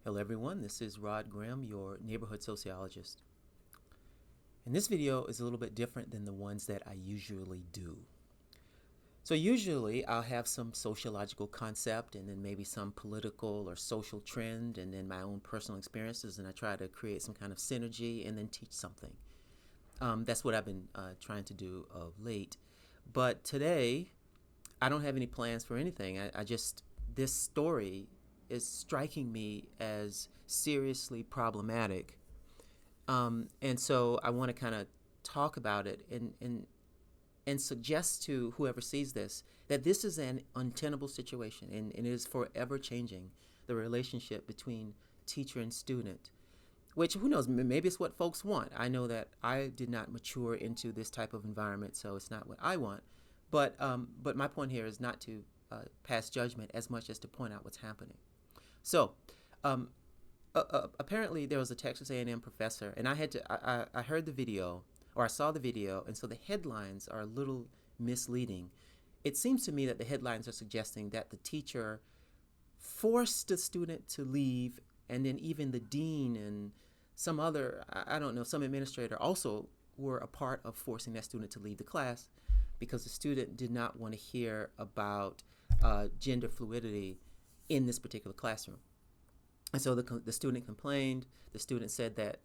Hello everyone, this is Rod Grimm, your neighborhood sociologist. And this video is a little bit different than the ones that I usually do. So usually I'll have some sociological concept and then maybe some political or social trend and then my own personal experiences, and I try to create some kind of synergy and then teach something. That's what I've been trying to do of late. But today, I don't have any plans for anything. This story is striking me as seriously problematic. And so I want to kind of talk about it and suggest to whoever sees this that this is an untenable situation, and it is forever changing the relationship between teacher and student, which, who knows, maybe it's what folks want. I know that I did not mature into this type of environment, so it's not what I want. But my point here is not to pass judgment as much as to point out what's happening. So, um, apparently there was a Texas A&M professor, and I heard the video, or I saw the video, and so the headlines are a little misleading. It seems to me that the headlines are suggesting that the teacher forced the student to leave, and then even the dean and some other, I don't know, some administrator also were a part of forcing that student to leave the class because the student did not want to hear about gender fluidity in this particular classroom. And so the student complained. The student said that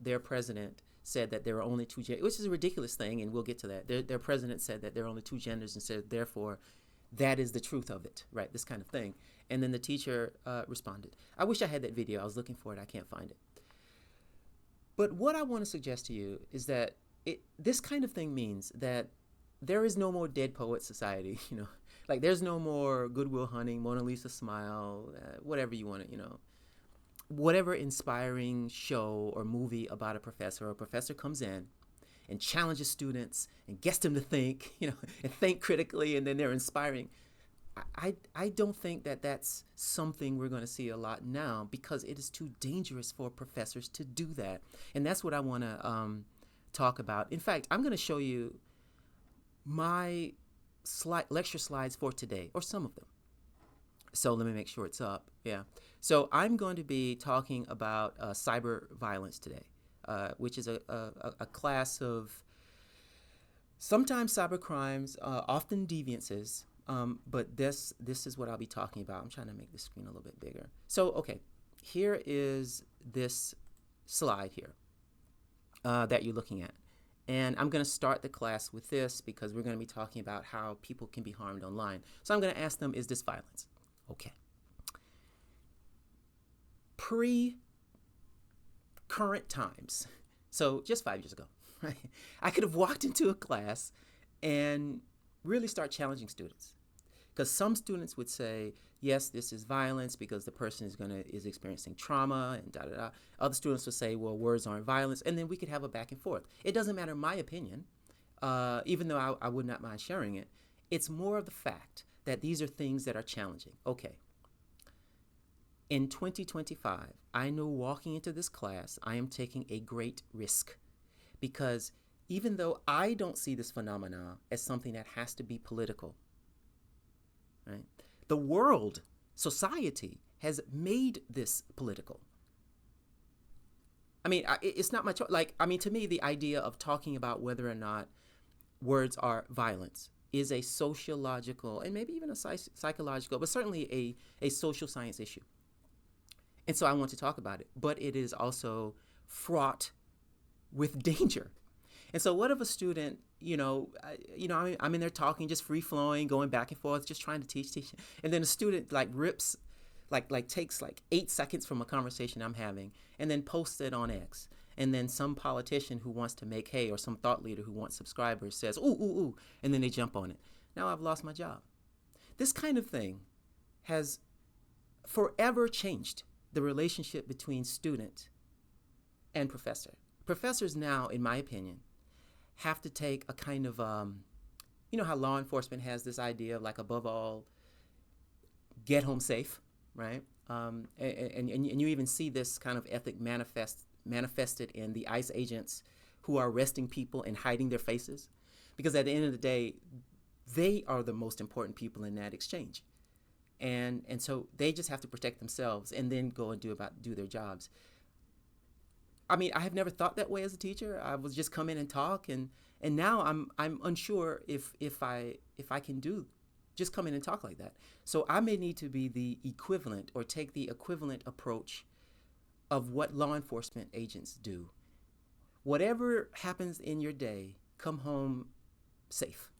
their president said that there were only two genders, which is a ridiculous thing, and we'll get to that. Their president said that there are only two genders and said, therefore, that is the truth of it, right? This kind of thing. And then the teacher responded. I wish I had that video. I was looking for it. I can't find it. But what I want to suggest to you is that this kind of thing means that there is no more Dead Poet Society, like there's no more Goodwill Hunting, Mona Lisa Smile, whatever you want to, whatever inspiring show or movie about a professor comes in and challenges students and gets them to think, and think critically, and then they're inspiring. I don't think that that's something we're going to see a lot now because it is too dangerous for professors to do that. And that's what I want to talk about. In fact, I'm going to show you my lecture slides for today, or some of them. So let me make sure it's up. Yeah. So I'm going to be talking about cyber violence today, which is a class of sometimes cyber crimes, often deviances. But this is what I'll be talking about. I'm trying to make the screen a little bit bigger. So, okay, here is this slide here that you're looking at. And I'm going to start the class with this because we're going to be talking about how people can be harmed online. So I'm going to ask them, is this violence? Okay. Pre-current times, so just 5 years ago, right? I could have walked into a class and really start challenging students. Because some students would say, yes, this is violence because the person is experiencing trauma and da da da. Other students would say, well, words aren't violence, and then we could have a back and forth. It doesn't matter my opinion, even though I would not mind sharing it. It's more of the fact that these are things that are challenging. Okay. In 2025, I know walking into this class, I am taking a great risk because even though I don't see this phenomena as something that has to be political, right? The world, society, has made this political. I mean, it's not my choice. To me, the idea of talking about whether or not words are violence is a sociological and maybe even a psychological, but certainly a social science issue. And so I want to talk about it, but it is also fraught with danger. And so what if a student, I'm in there talking, just free flowing, going back and forth, just trying to teach, and then a student rips, takes 8 seconds from a conversation I'm having, and then posts it on X. And then some politician who wants to make hay, or some thought leader who wants subscribers says, ooh, ooh, ooh, and then they jump on it. Now I've lost my job. This kind of thing has forever changed the relationship between student and professor. Professors now, in my opinion, have to take a kind of, how law enforcement has this idea of above all, get home safe, right? And you even see this kind of ethic manifested in the ICE agents who are arresting people and hiding their faces. Because at the end of the day, they are the most important people in that exchange. and so they just have to protect themselves and then go and do their jobs. I mean, I have never thought that way as a teacher. I was just come in and talk, and now I'm unsure if I can do just come in and talk like that. So I may need to be the equivalent or take the equivalent approach of what law enforcement agents do. Whatever happens in your day, come home safe.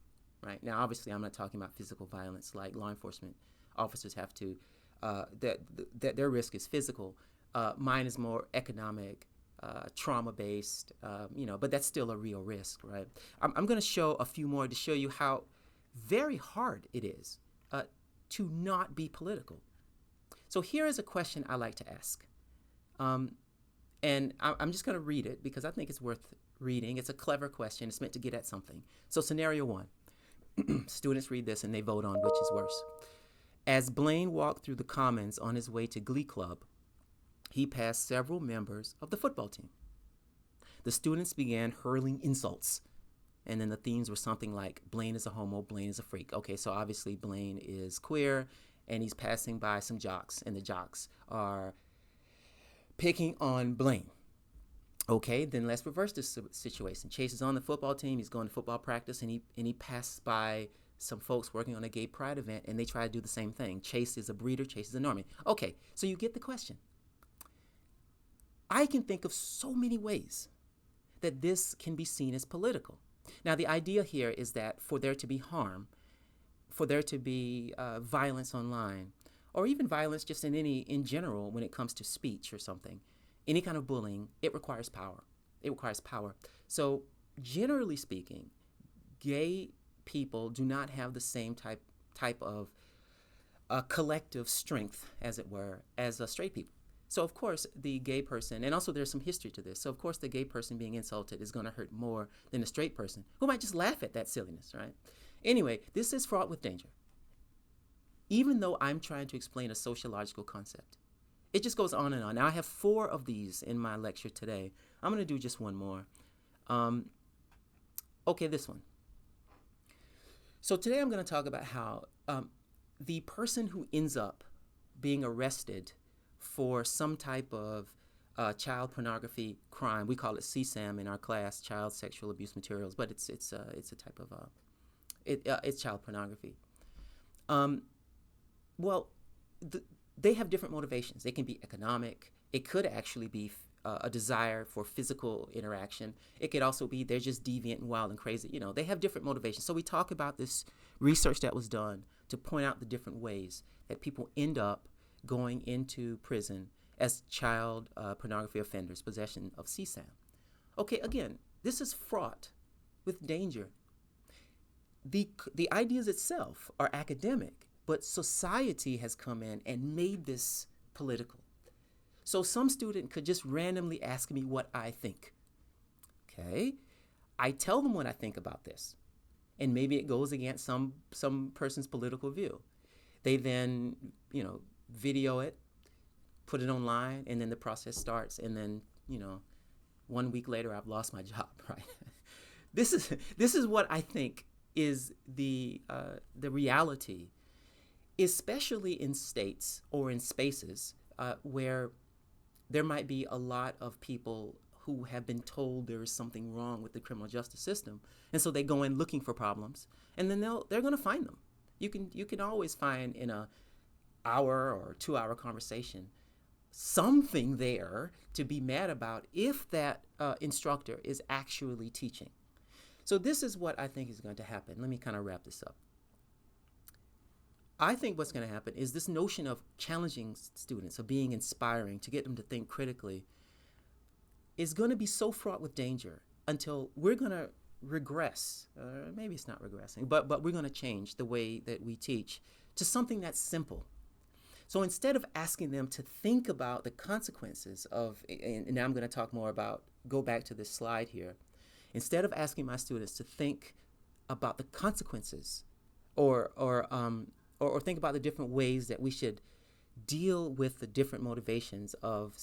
Right now, obviously, I'm not talking about physical violence like law enforcement officers have to. That their risk is physical. Mine is more economic, trauma based. But that's still a real risk, right? I'm going to show a few more to show you how very hard it is to not be political. So here is a question I like to ask, and I'm just going to read it because I think it's worth reading. It's a clever question. It's meant to get at something. So scenario one. Students read this and they vote on which is worse. As Blaine walked through the commons on his way to Glee Club, he passed several members of the football team. The students began hurling insults, and then the themes were something like Blaine is a homo, Blaine is a freak. Okay, so obviously Blaine is queer, and he's passing by some jocks, and the jocks are picking on Blaine. Okay, then let's reverse this situation. Chase is on the football team. He's going to football practice, and he passed by some folks working on a gay pride event, and they try to do the same thing. Chase is a breeder. Chase is a normie. Okay, so you get the question. I can think of so many ways that this can be seen as political. Now, the idea here is that for there to be harm, for there to be violence online, or even violence just in general when it comes to speech or something, any kind of bullying, it requires power. It requires power. So generally speaking, gay people do not have the same type of collective strength, as it were, as straight people. So of course the gay person, and also there's some history to this, so of course the gay person being insulted is going to hurt more than a straight person who might just laugh at that silliness, right? Anyway, this is fraught with danger. Even though I'm trying to explain a sociological concept, it just goes on and on. Now I have 4 of these in my lecture today. I'm going to do just one more. Okay, this one. So today I'm going to talk about how the person who ends up being arrested for some type of child pornography crime, we call it CSAM in our class, child sexual abuse materials, but it's a type of it's child pornography. They have different motivations. They can be economic. It could actually be a desire for physical interaction. It could also be they're just deviant and wild and crazy. They have different motivations. So we talk about this research that was done to point out the different ways that people end up going into prison as child pornography offenders, possession of CSAM. Okay, again, this is fraught with danger. The ideas itself are academic, but society has come in and made this political. So some student could just randomly ask me what I think. Okay, I tell them what I think about this, and maybe it goes against some person's political view. They then, video it, put it online, and then the process starts, and then, 1 week later I've lost my job, right? This is what I think is the reality, especially in states or in spaces where there might be a lot of people who have been told there is something wrong with the criminal justice system, and so they go in looking for problems, and then they're going to find them. You can always find in a hour or 2-hour conversation something there to be mad about if that instructor is actually teaching. So this is what I think is going to happen. Let me kind of wrap this up. I think what's going to happen is this notion of challenging students, of being inspiring, to get them to think critically, is going to be so fraught with danger until we're going to regress. Maybe it's not regressing, but we're going to change the way that we teach to something that's simple. So instead of asking them to think about the consequences of, and now I'm going to talk more about, go back to this slide here, instead of asking my students to think about the consequences or think about the different ways that we should deal with the different motivations of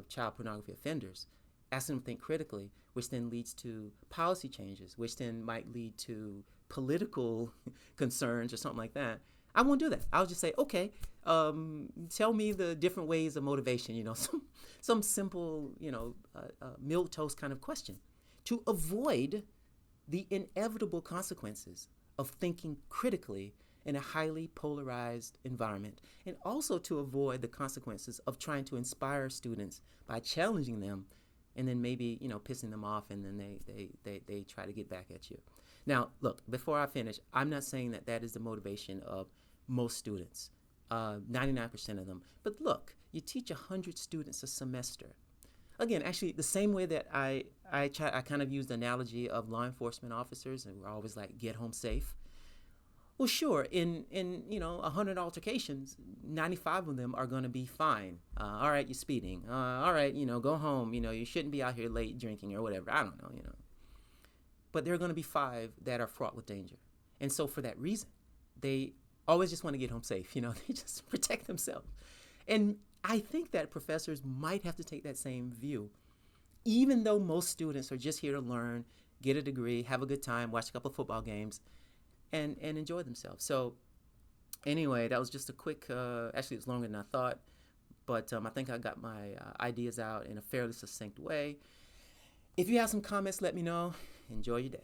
child pornography offenders, ask them to think critically, which then leads to policy changes, which then might lead to political concerns or something like that. I won't do that. I'll just say, okay, tell me the different ways of motivation. Some simple, milk toast kind of question, to avoid the inevitable consequences of thinking critically in a highly polarized environment, and also to avoid the consequences of trying to inspire students by challenging them, and then maybe pissing them off, and then they try to get back at you. Now, look, before I finish, I'm not saying that is the motivation of most students, 99% of them. But look, you teach 100 students a semester. Again, actually, the same way that I kind of use the analogy of law enforcement officers, and we're always like, get home safe. Well, sure, in 100 altercations, 95 of them are going to be fine. All right, you're speeding. All right, go home. You shouldn't be out here late drinking or whatever. I don't know. But there are going to be 5 that are fraught with danger. And so for that reason, they always just want to get home safe. They just protect themselves. And I think that professors might have to take that same view, even though most students are just here to learn, get a degree, have a good time, watch a couple of football games, and enjoy themselves. So anyway, that was just a quick, actually it was longer than I thought, but I think I got my ideas out in a fairly succinct way. If you have some comments, let me know. Enjoy your day.